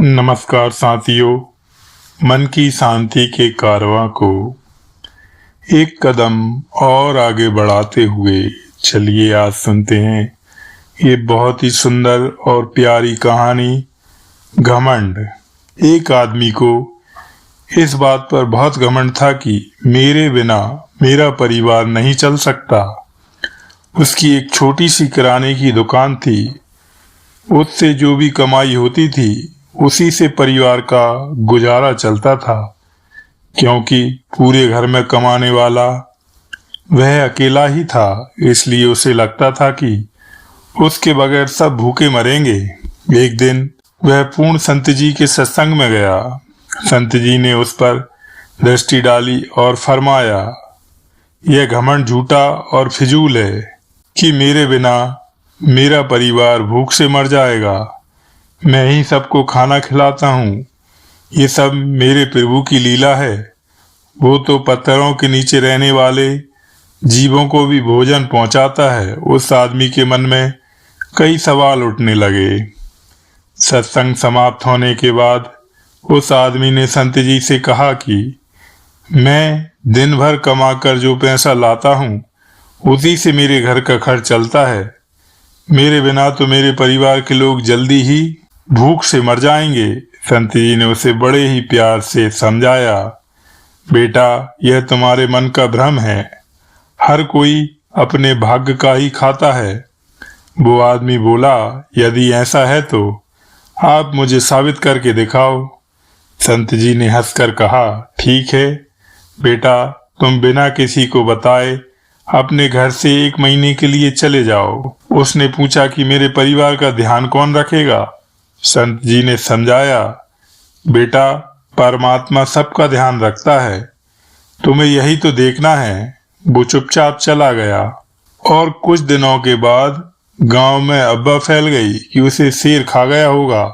नमस्कार साथियों, मन की शांति के कारवां को एक कदम और आगे बढ़ाते हुए चलिए आज सुनते हैं ये बहुत ही सुंदर और प्यारी कहानी घमंड। एक आदमी को इस बात पर बहुत घमंड था कि मेरे बिना मेरा परिवार नहीं चल सकता। उसकी एक छोटी सी किराने की दुकान थी। उससे जो भी कमाई होती थी उसी से परिवार का गुजारा चलता था, क्योंकि पूरे घर में कमाने वाला वह अकेला ही था। इसलिए उसे लगता था कि उसके बगैर सब भूखे मरेंगे। एक दिन वह पूर्ण संत जी के सत्संग में गया। संत जी ने उस पर दृष्टि डाली और फरमाया, यह घमंड झूठा और फिजूल है कि मेरे बिना मेरा परिवार भूख से मर जाएगा। मैं ही सबको खाना खिलाता हूँ। ये सब मेरे प्रभु की लीला है। वो तो पत्थरों के नीचे रहने वाले जीवों को भी भोजन पहुंचाता है। उस आदमी के मन में कई सवाल उठने लगे। सत्संग समाप्त होने के बाद उस आदमी ने संत जी से कहा कि मैं दिन भर कमाकर जो पैसा लाता हूँ उसी से मेरे घर का खर्च चलता है। मेरे बिना तो मेरे परिवार के लोग जल्दी ही भूख से मर जाएंगे। संत जी ने उसे बड़े ही प्यार से समझाया, बेटा, यह तुम्हारे मन का भ्रम है। हर कोई अपने भाग्य का ही खाता है। वो आदमी बोला, यदि ऐसा है तो आप मुझे साबित करके दिखाओ। संत जी ने हंसकर कहा, ठीक है बेटा, तुम बिना किसी को बताए अपने घर से 1 महीने के लिए चले जाओ। उसने पूछा कि मेरे परिवार का ध्यान कौन रखेगा? संत जी ने समझाया, बेटा, परमात्मा सबका ध्यान रखता है, तुम्हें यही तो देखना है। वो चुपचाप चला गया और कुछ दिनों के बाद गांव में अफवाह फैल गई कि उसे शेर खा गया होगा।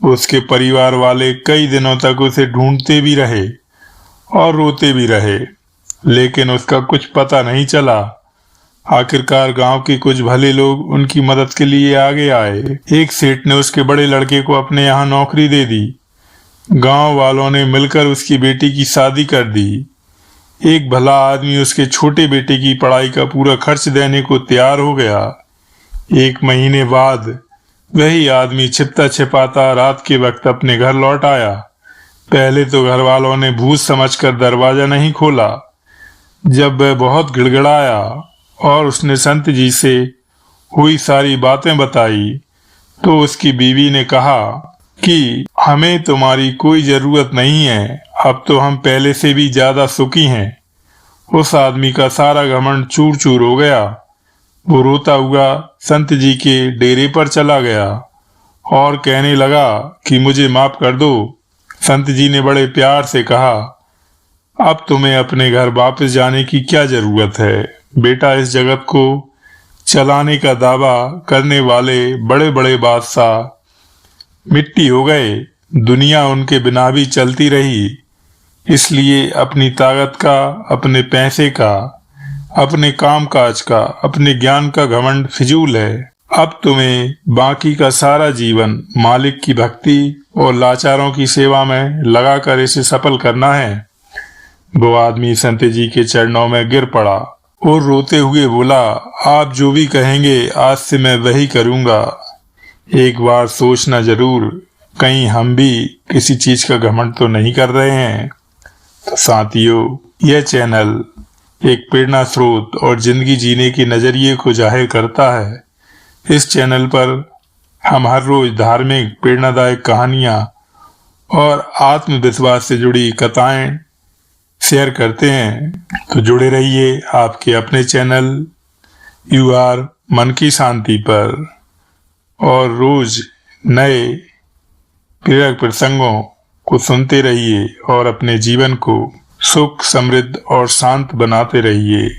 उसके परिवार वाले कई दिनों तक उसे ढूंढते भी रहे और रोते भी रहे, लेकिन उसका कुछ पता नहीं चला। आखिरकार गांव के कुछ भले लोग उनकी मदद के लिए आगे आए। एक सेठ ने उसके बड़े लड़के को अपने यहाँ नौकरी दे दी। गांव वालों ने मिलकर उसकी बेटी की शादी कर दी। एक भला आदमी उसके छोटे बेटे की पढ़ाई का पूरा खर्च देने को तैयार हो गया। 1 महीने बाद वही आदमी छिपता छिपाता रात के वक्त अपने घर लौट आया। पहले तो घर वालों ने भूत समझकर दरवाजा नहीं खोला। जब वह बहुत गिड़गिड़ाया और उसने संत जी से हुई सारी बातें बताई तो उसकी बीवी ने कहा कि हमें तुम्हारी कोई जरूरत नहीं है, अब तो हम पहले से भी ज्यादा सुखी हैं। उस आदमी का सारा घमंड चूर चूर हो गया। वो रोता हुआ संत जी के डेरे पर चला गया और कहने लगा कि मुझे माफ कर दो। संत जी ने बड़े प्यार से कहा, अब तुम्हें अपने घर वापस जाने की क्या जरूरत है बेटा। इस जगत को चलाने का दावा करने वाले बड़े बड़े बादशाह मिट्टी हो गए। दुनिया उनके बिना भी चलती रही। इसलिए अपनी ताकत का, अपने पैसे का, अपने कामकाज का, अपने ज्ञान का घमंड फिजूल है। अब तुम्हें बाकी का सारा जीवन मालिक की भक्ति और लाचारों की सेवा में लगाकर इसे सफल करना है। वो आदमी संत जी के चरणों में गिर पड़ा और रोते हुए बोला, आप जो भी कहेंगे आज से मैं वही करूंगा। एक बार सोचना जरूर, कहीं हम भी किसी चीज का घमंड तो नहीं कर रहे हैं। तो साथियों, यह चैनल एक प्रेरणा स्रोत और जिंदगी जीने के नजरिए को जाहिर करता है। इस चैनल पर हम हर रोज धार्मिक, प्रेरणादायक कहानियां और आत्मविश्वास से जुड़ी कथाएं शेयर करते हैं। तो जुड़े रहिए आपके अपने चैनल UR मन की शांति पर और रोज नए प्रेरक प्रसंगों को सुनते रहिए और अपने जीवन को सुख, समृद्ध और शांत बनाते रहिए।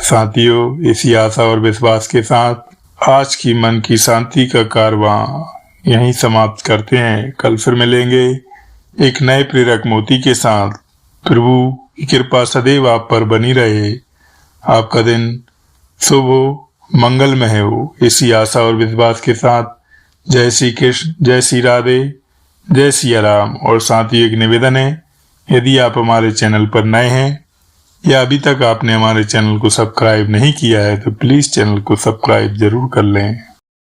साथियों, इसी आशा और विश्वास के साथ आज की मन की शांति का कारवां यहीं समाप्त करते हैं। कल फिर मिलेंगे एक नए प्रेरक मोती के साथ। प्रभु की कृपा सदैव आप पर बनी रहे। आपका दिन शुभ हो, मंगलमय हो। इसी आशा और विश्वास के साथ जय श्री कृष्ण, जय श्री राधे, जय सिया राम। और साथ ही एक निवेदन है, यदि आप हमारे चैनल पर नए हैं या अभी तक आपने हमारे चैनल को सब्सक्राइब नहीं किया है तो प्लीज चैनल को सब्सक्राइब जरूर कर लें।